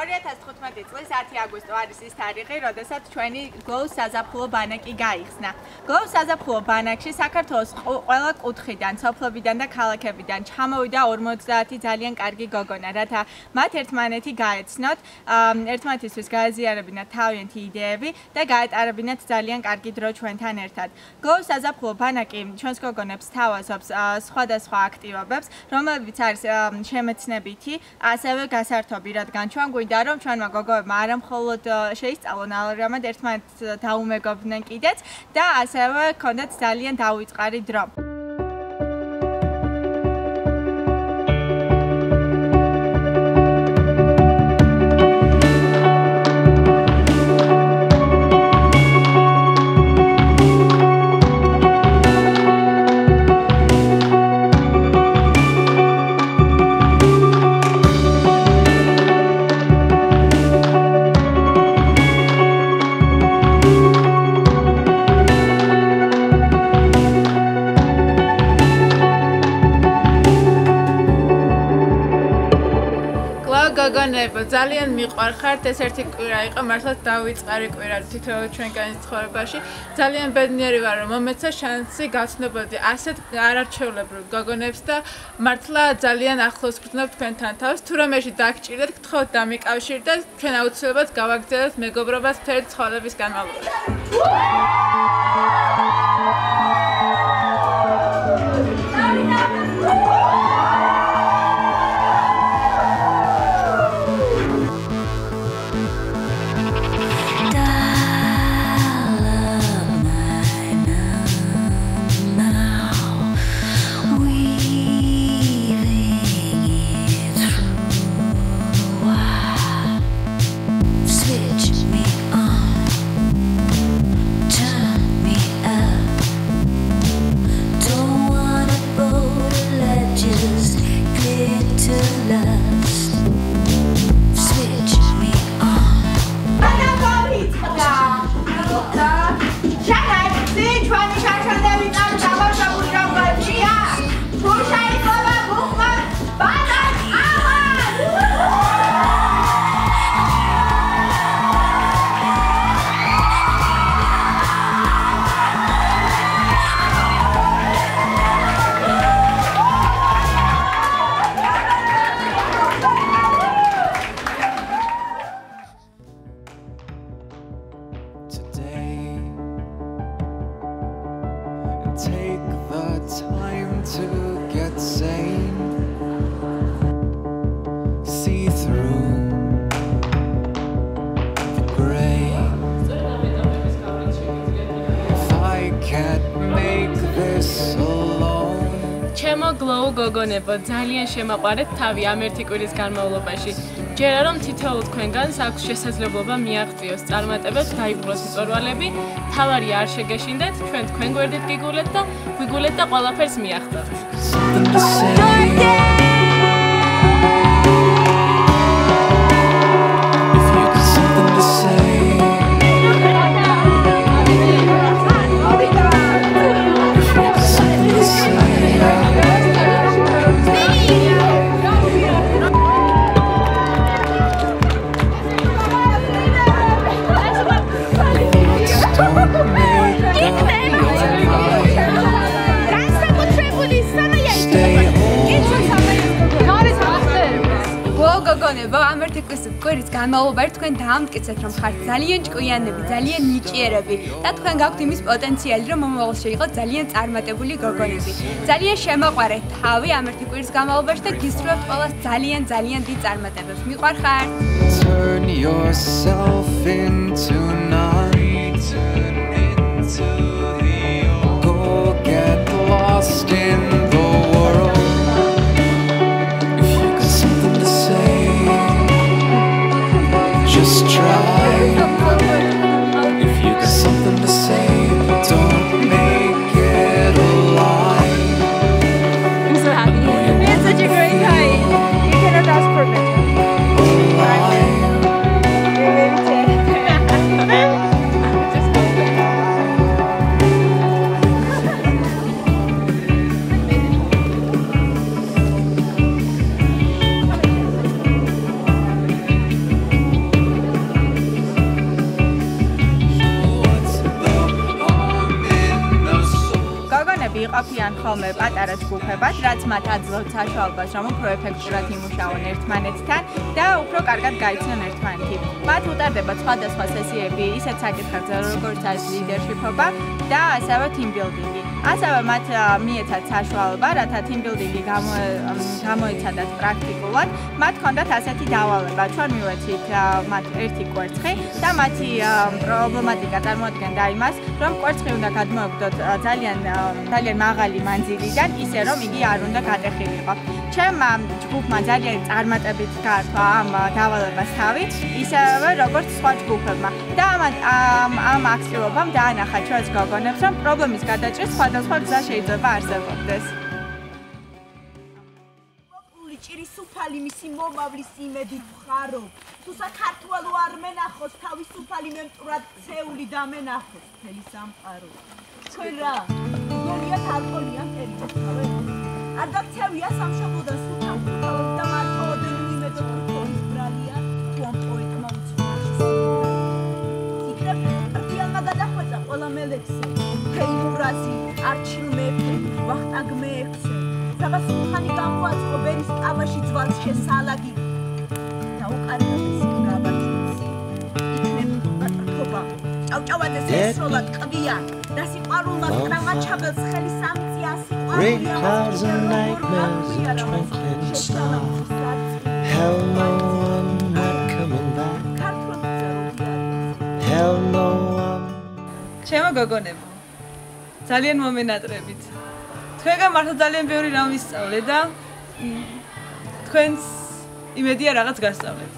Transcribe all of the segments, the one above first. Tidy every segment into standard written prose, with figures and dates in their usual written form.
2015 წლის 10 აგვისტო არის ის თარიღი, როდესაც ჩვენი გლოუს საზაფხულო ბანაკი გაიხსნა. გლოუს საზაფხულო ბანაკში საქართველოს ყველა კუთხიდან, სოფლებიდან და ქალაქებიდან ჩამოვიდა 50 ძალიან კარგი გოგონა, რათა მათ ერთმანეთი გაეცნოთ, ერთმანეთისთვის გააზიარებინათ თავიანთი იდეები და გაეტარებინათ ძალიან კარგი დრო ჩვენთან ერთად. გლოუს საზაფხულო ბანაკი ჩვენს გოგონებს თავაზობს სხვადასხვა აქტივობებს, რომლებიც არის შემეცნებითი, ასევე გასართობი, რადგან ჩვენ გვინდა რომ ჩვენმა გოგოებმა არა მხოლოდ შეისწავლონ ალერგიამად ერთმანეთს დაუმეგობრდნენ კიდეც და ასევე ჰქონდათ ძალიან დაუვიწყარი დრო. გოგონებო, ძალიან მიყვარხართ, ეს ერთი კვირა იყო, მართლაც დავიწყარი კვირა თითოეულ ჩვენგანის ცხოვრებაში. ძალიან ბედნიერი ვარ, რომ მომეცა შანსი გაცნობოდი ასეთ არარჩევლებრივ გოგონებს და მართლა ძალიან ახლოს გრძნობ თქვენთან თავს. თუ რომელში დაგჭირდეთ, გთხოვთ დამიკავშირდეთ, ჩვენ აუცილებლად გავაგრძელებთ მეგობრობას მთელი ცხოვრების განმავლობაში. Take the time to get sane, see through the gray. If I can't make this alone. ჩემო გლოუ გოგონებო, ძალიან შემაყვარეთ თავი ამ ერთი კვირის განმავლობაში. ჯერა რომ თითოეულ თქვენგანს აქვს შესაძლებლობა მიაღწიოს წარმატებებს, დაიპყროს მწვერვალები, თავარი არ შეგეშინდეთ, ჩვენ თქვენ გვერდით გიგულეთ და გვიგულეთ და ყველაფერს მიახტავთ. გოგონებო, ამ ერთი კვირის განმავლობაში თქვენ დაამტკიცეთ, რომ ხართ ძალიან ჭკვიანები, ძალიან ნიჭიერები და თქვენ გაქვთ იმის პოტენციალი, რომ მომავალში იყოთ ძალიან წარმატებული გოგონები. ძალიან შემაყვარეთ თავი ამ ერთი კვირის განმავლობაში და გისურვებთ ყველას ძალიან დიდ წარმატებებს. მიყვარხართ. Turn yourself into night. Go get lost in the world. If you got something to say, just try. If you got something to say, don't make it a lie. I'm so happy. We had such a great time. You cannot ask for better. A lie. ხოლმე პატარა ჯგუფებად, რაც მათ აძლევთ საშუალებას, რომ უფრო ეფექტურად იმუშაონ ერთმანეთთან და უფრო კარგად გაიცნონ ერთმანეთი. მათ უტარდებათ სხვადასხვა სესიები ისეთ საკითხებზე, როგორც არის ლიდერშიპობა და ასევე team-building-ი. ასევე მათ მიეცათ საშუალება, რათა team-building-ი გამოიცადათ პრაქტიკულად, მათ ჰქონდათ ასეთი დავალება, ჩვენ მივეცით მათ ერთი კვერცხი და მათი პრობლემატიკა წარმოადგენდა იმას, რომ კვერცხი უნდა გადმოაგდოთ ძალიან მაღალი მანძილიდან, ისე რომ იგი არ უნდა გადახილიყო. ჩემმა ჯგუფმა ძალიან წარმატებით გაართვა ამ დავალებას თავი, ისევე როგორც სხვა ჯგუფებმა. და ამ აქტივობამ დაანახა ჩვენს გოგონებს, რომ პრობლემის გადაჭრის სხვადასხვა გზა შეიძლება არსებობდეს. ჭირის უფალი მისი მომავლის იმედით ვხარო. თუ საქართველო არ მენახოს, თავისუფალი მემტვრად ქცეული დამენახოს მთელი სამყარო. თქვენ რა? გონიათ არ ყოლიან ტერიტორიაზე? არ გაქცევია სამშობლოდან სულთან ქუთაოს და მარტო ოდენი იმედო ქუთაოს ბრალია, თუ ამ პოეტმა უცხოაში. იქნებ პარტიალმა გადახვეწა ყველა მელექსე, თეიმურაზი, არჩილ მეფე, ვახტანგ მეექვსე. საბას სულხანი გამოაწყო ბერის ტავაში ძვალს შესალაგი და უკარგავს გაბაჭუცი იქნებ პატრქობა ჭავჭავაძეს ესროლად ყბიან და სიყვარულმა კრამა ჩაბელს ხელი სამწია სიყვარულია Hell no, I'm not coming back. Hell no, I'm ჩემო გოგონებო, ძალიან მომენატრებით. თქვენგან მართლა ძალიან ბევრი რამ ვისწავლე და თქვენს იმედია რაღაც გასწავლეთ.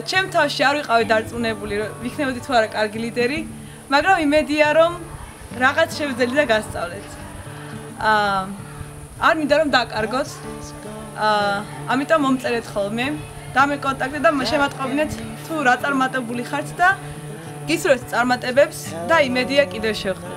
ჩემ თავში არ ვიყავი დარწმუნებული, რომ ვიქნებოდი თუ არა კარგი ლიდერი, მაგრამ იმედია, რომ რაღაც შევძელი და გასწავლეთ. არ მინდა რომ დაკარგოთ. ამიტომ მომწერეთ ხოლმე და მე კონტაქტე და შემატყობინეთ თუ რა წარმატებული ხართ და გისურვებთ წარმატებებს და იმედია კიდევ შევხვდებით.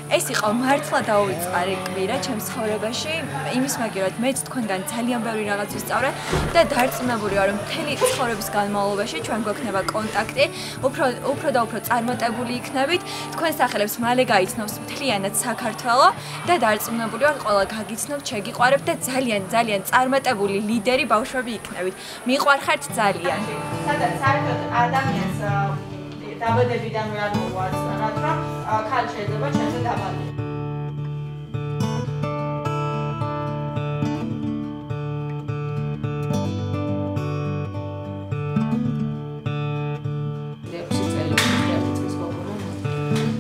ეს იყო მართლა დაუვიწყარი კვირა ჩემს ცხოვრებაში, იმის მაგერად მეც თქვენგან ძალიან ბევრი რაღაც ვისწავლე და დარწმუნებული ვარ, რომ მთელი ცხოვრების განმავლობაში ჩვენ გვექნება კონტაქტი, უფრო და უფრო წარმატებული იქნებით, თქვენ სახელებს მალე გაიცნობს მთლიანად საქართველო და დარწმუნებული ვარ, ყველა გაგიცნობთ, შეგიყვარებთ და ძალიან წარმატებული ლიდერი ბავშვები იქნებით. მიყვარხართ ძალიან. სადაც საერთოდ ადამიანს დაბადებიდანვე არ მოუვარს, რადგან ხალხი შეიძლება ჩვენზე დაბადდეს.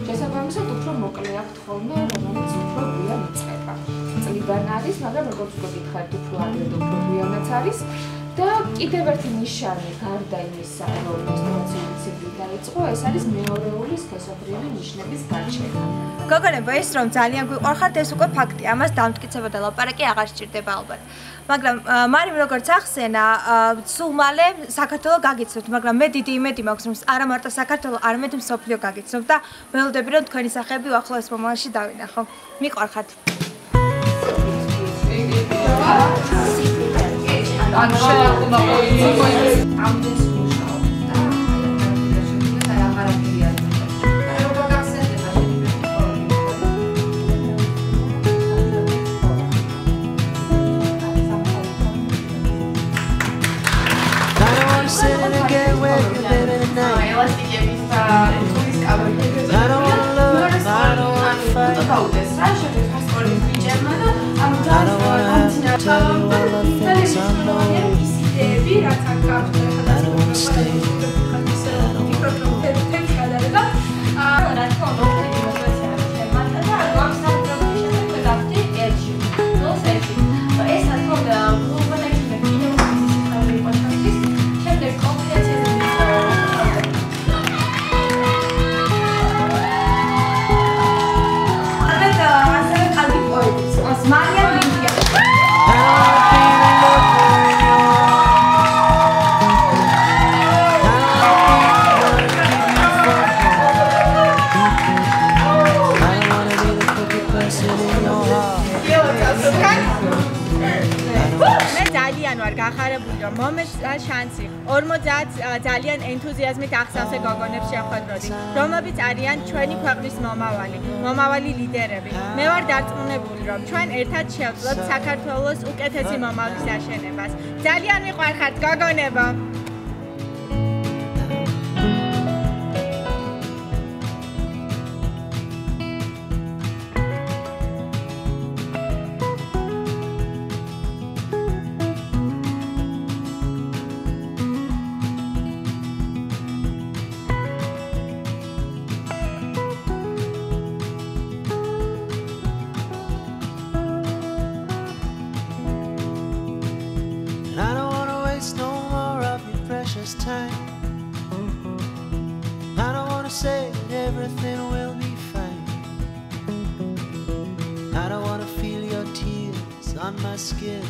შესაბამისად უფრო მოკლე აქვთ ხოლმე, რომელიც უფრო გვიან იწყება. წლიდან არის, მაგრამ როგორც უკვე გითხარით, უფრო ადრე და უფრო გვიანაც არის. და კიდევ ერთი ნიშანი გარდა იმისა, რომ ინსტიტუციური ციკლი დაიწყო, ეს არის მეორეული სქესობრივი ნიშნების გაჩენა. გოგონებო, ეს რომ ძალიან გვიყვარხართ, ეს უკვე ფაქტია, ამას დამტკიცება და ლაპარაკი აღარ სჭირდება ალბათ. მაგრამ მარიმ როგორც ახსენა, სულ მალე საქართველო გაგიცნობთ, მაგრამ მე დიდი იმედი მაქვს, რომ არა მარტო საქართველო, არამედ მსოფლიო გაგიცნობთ და ველოდები რომ თქვენი სახეები უახლოეს მომავალში დავინახო. მიყვარხართ. I'm just in your heart. ვარ გახარებული რომ მომეცა შანსი 50 ძალიან ენთუზიაზმით ახსავსე გოგონებს შეხვედროდი რომლებიც არიან ჩვენი ქვეყნის მომავალი ლიდერები მე ვარ დარწმუნებული რომ ჩვენ ერთად შევძლოთ საქართველოს უკეთესი მომავლის აშენებას ძალიან მიყვარხართ გოგონებო Time. I don't want to say that everything will be fine. I don't want to feel your tears on my skin.